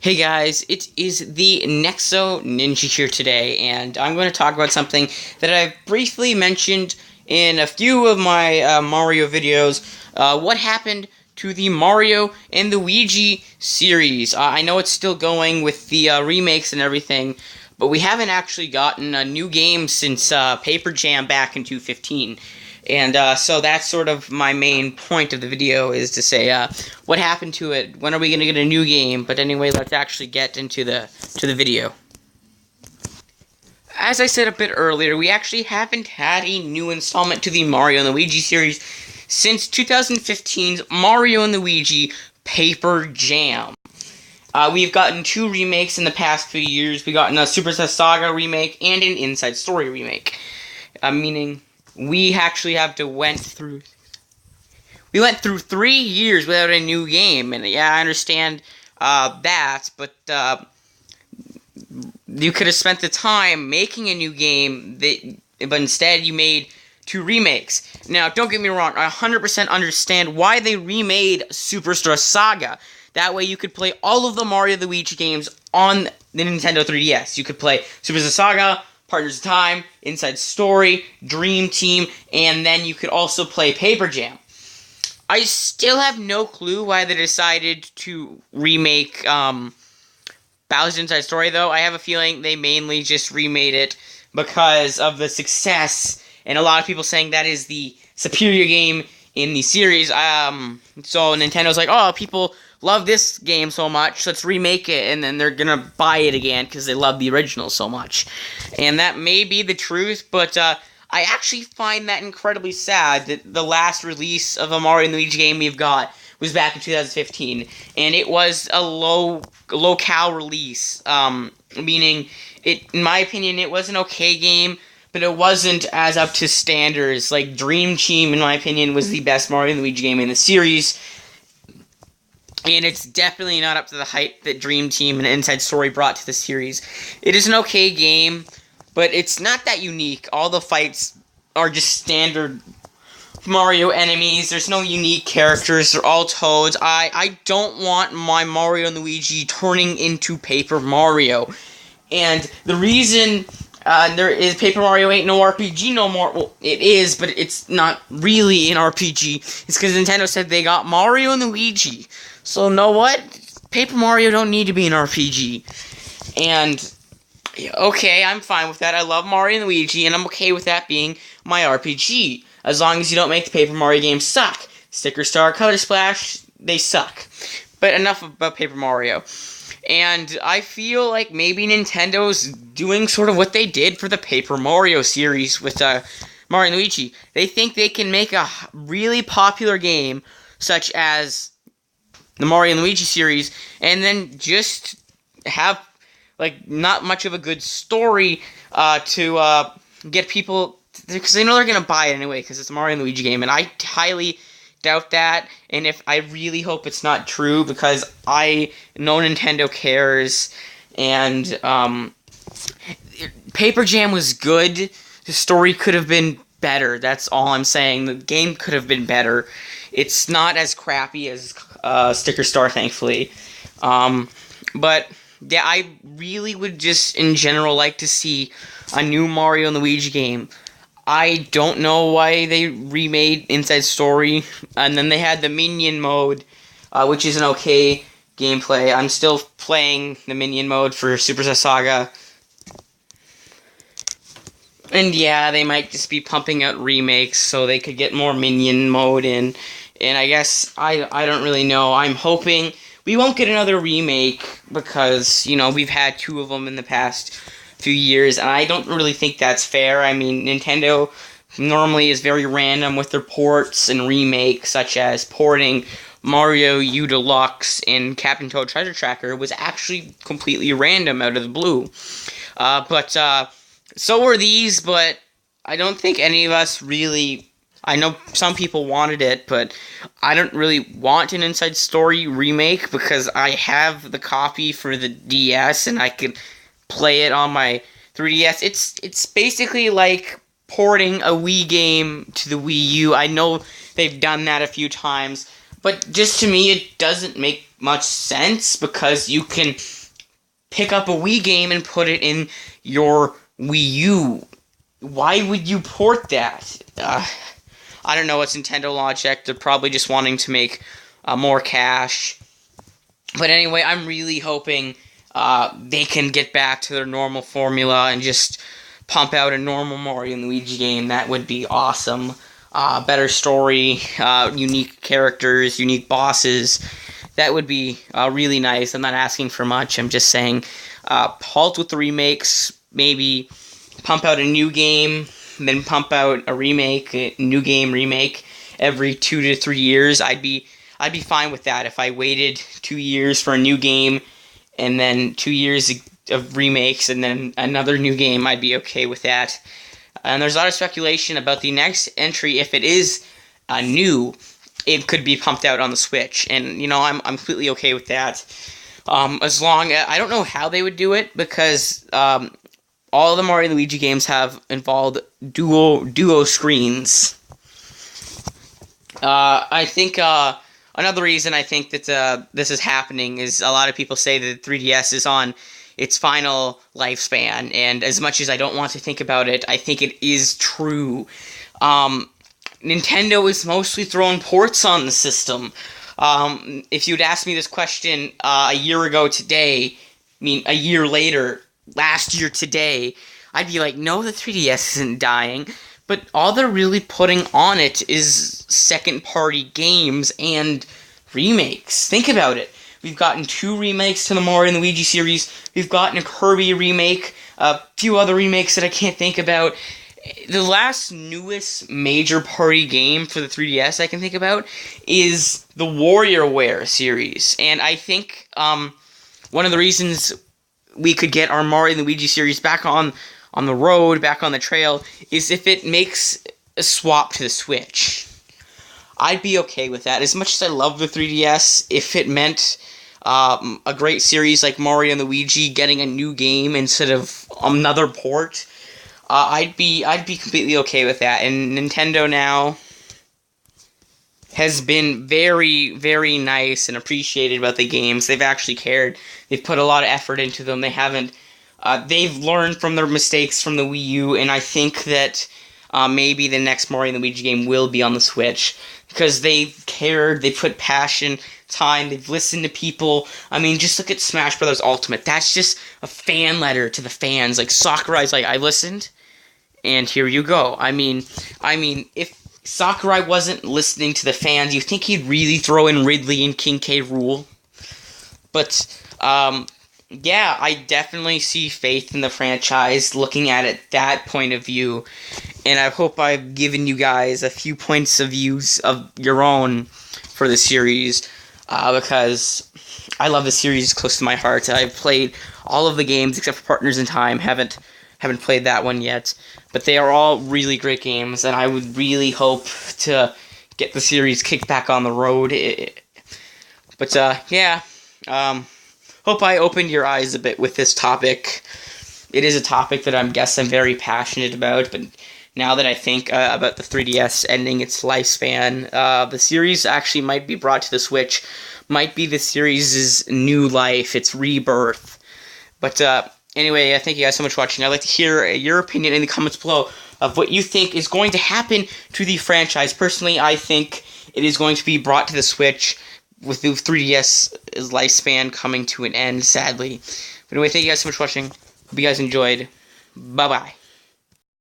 Hey guys, it is the Nexo Ninja here today, and I'm going to talk about something that I've briefly mentioned in a few of my Mario videos. What happened to the Mario and Luigi series? I know it's still going with the remakes and everything, but we haven't actually gotten a new game since Paper Jam back in 2015. And so that's sort of my main point of the video, is to say what happened to it. When are we going to get a new game? But anyway, let's actually get into the video. As I said a bit earlier, we actually haven't had a new installment to the Mario and Luigi series since 2015's Mario and Luigi Paper Jam. We've gotten two remakes in the past few years. We've gotten a Super Saga remake and an Inside Story remake. Meaning we actually went through 3 years without a new game, and yeah, I understand that, but you could have spent the time making a new game, but instead you made two remakes. Now, don't get me wrong, I 100% understand why they remade Superstar Saga. That way you could play all of the Mario and Luigi games on the Nintendo 3DS. You could play Superstar Saga, Partners of Time, Inside Story, Dream Team, and then you could also play Paper Jam. I still have no clue why they decided to remake Bowser's Inside Story, though. I have a feeling they mainly just remade it because of the success, and a lot of people saying that is the superior game in the series. So Nintendo's like, oh, people love this game so much, let's remake it, and then they're gonna buy it again because they love the original so much. And that may be the truth, but I actually find that incredibly sad that the last release of a Mario and Luigi game we've got was back in 2015, and it was a low-cal release, meaning, in my opinion, it was an okay game, but it wasn't as up to standards. Like, Dream Team, in my opinion, was the best Mario and Luigi game in the series, and it's definitely not up to the hype that Dream Team and Inside Story brought to the series. It is an okay game, but it's not that unique. All the fights are just standard Mario enemies. There's no unique characters. They're all Toads. I don't want my Mario and Luigi turning into Paper Mario. And the reason there is Paper Mario ain't no RPG no more. Well, it is, but it's not really an RPG. It's because Nintendo said they got Mario and Luigi. So, know what? Paper Mario don't need to be an RPG. And, okay, I'm fine with that. I love Mario and Luigi, and I'm okay with that being my RPG. As long as you don't make the Paper Mario games suck. Sticker Star, Color Splash, they suck. But enough about Paper Mario. And I feel like maybe Nintendo's doing sort of what they did for the Paper Mario series with Mario and Luigi. They think they can make a really popular game, such as the Mario and Luigi series, and then just have, like, not much of a good story to get people, because they know they're going to buy it anyway, because it's a Mario and Luigi game, and I highly doubt that, and if I really hope it's not true, because I know Nintendo cares, and Paper Jam was good. The story could have been better. That's all I'm saying. The game could have been better. It's not as crappy as Sticker Star, thankfully. But yeah, I really would just in general like to see a new Mario and Luigi game. I don't know why they remade Inside Story, and then they had the Minion mode, which is an okay gameplay. I'm still playing the Minion mode for Super Saga. And yeah, they might just be pumping out remakes so they could get more Minion mode in. And I guess, I don't really know. I'm hoping we won't get another remake because, we've had two of them in the past few years, and I don't really think that's fair. I mean, Nintendo normally is very random with their ports and remakes, such as porting Mario U Deluxe and Captain Toad Treasure Tracker was actually completely random out of the blue. But so were these, but I don't think any of us really... I know some people wanted it, but I don't really want an Inside Story remake because I have the copy for the DS and I could play it on my 3DS. It's basically like porting a Wii game to the Wii U. I know they've done that a few times, but just to me it doesn't make much sense because you can pick up a Wii game and put it in your Wii U. Why would you port that? I don't know. It's Nintendo logic. They're probably just wanting to make more cash. But anyway, I'm really hoping they can get back to their normal formula and just pump out a normal Mario and Luigi game. That would be awesome. Better story, unique characters, unique bosses. That would be really nice. I'm not asking for much. I'm just saying halt with the remakes. Maybe pump out a new game, then pump out a remake, a new game remake every 2 to 3 years. I'd be fine with that if I waited 2 years for a new game and then 2 years of remakes and then another new game. I'd be okay with that. And there's a lot of speculation about the next entry. If it is new, it could be pumped out on the Switch, and I'm completely okay with that. As long as I don't know how they would do it because all of the Mario and Luigi games have involved duo screens. I think another reason I think that this is happening is a lot of people say that the 3DS is on its final lifespan, and as much as I don't want to think about it, I think it is true. Nintendo is mostly throwing ports on the system. If you'd asked me this question a year ago today, a year later, last year today, I'd be like, no, the 3DS isn't dying. But all they're really putting on it is second-party games and remakes. Think about it. We've gotten 2 remakes to the Mario and Luigi series. We've gotten a Kirby remake, a few other remakes that I can't think about. The last newest major party game for the 3DS I can think about is the WarioWare series. And I think one of the reasons we could get our Mario and Luigi series back on the road, back on the trail, is if it makes a swap to the Switch. I'd be okay with that. As much as I love the 3DS, if it meant a great series like Mario and Luigi getting a new game instead of another port, I'd be completely okay with that. And Nintendo now has been very, very nice and appreciated about the games. They've actually cared. They've put a lot of effort into them. They haven't. They've learned from their mistakes from the Wii U, and I think that maybe the next Mario and Luigi game will be on the Switch because they've cared. They put passion, time. They've listened to people. Just look at Smash Bros. Ultimate. That's just a fan letter to the fans. Like Sakurai's like, I listened, and here you go. If Sakurai wasn't listening to the fans, you think he'd really throw in Ridley and King K. Rool? But yeah, I definitely see faith in the franchise looking at it that point of view, and I hope I've given you guys a few points of views of your own for the series, because I love the series close to my heart. I've played all of the games except for Partners in Time. Haven't played that one yet, but they are all really great games, and I would really hope to get the series kicked back on the road. But yeah, hope I opened your eyes a bit with this topic. It is a topic that I'm very passionate about, but now that I think about the 3DS ending its lifespan, the series actually might be brought to the Switch, might be the series' new life, its rebirth. But anyway, thank you guys so much for watching. I'd like to hear your opinion in the comments below of what you think is going to happen to the franchise. Personally, I think it is going to be brought to the Switch with the 3DS lifespan coming to an end, sadly. But anyway, thank you guys so much for watching. Hope you guys enjoyed. Bye-bye.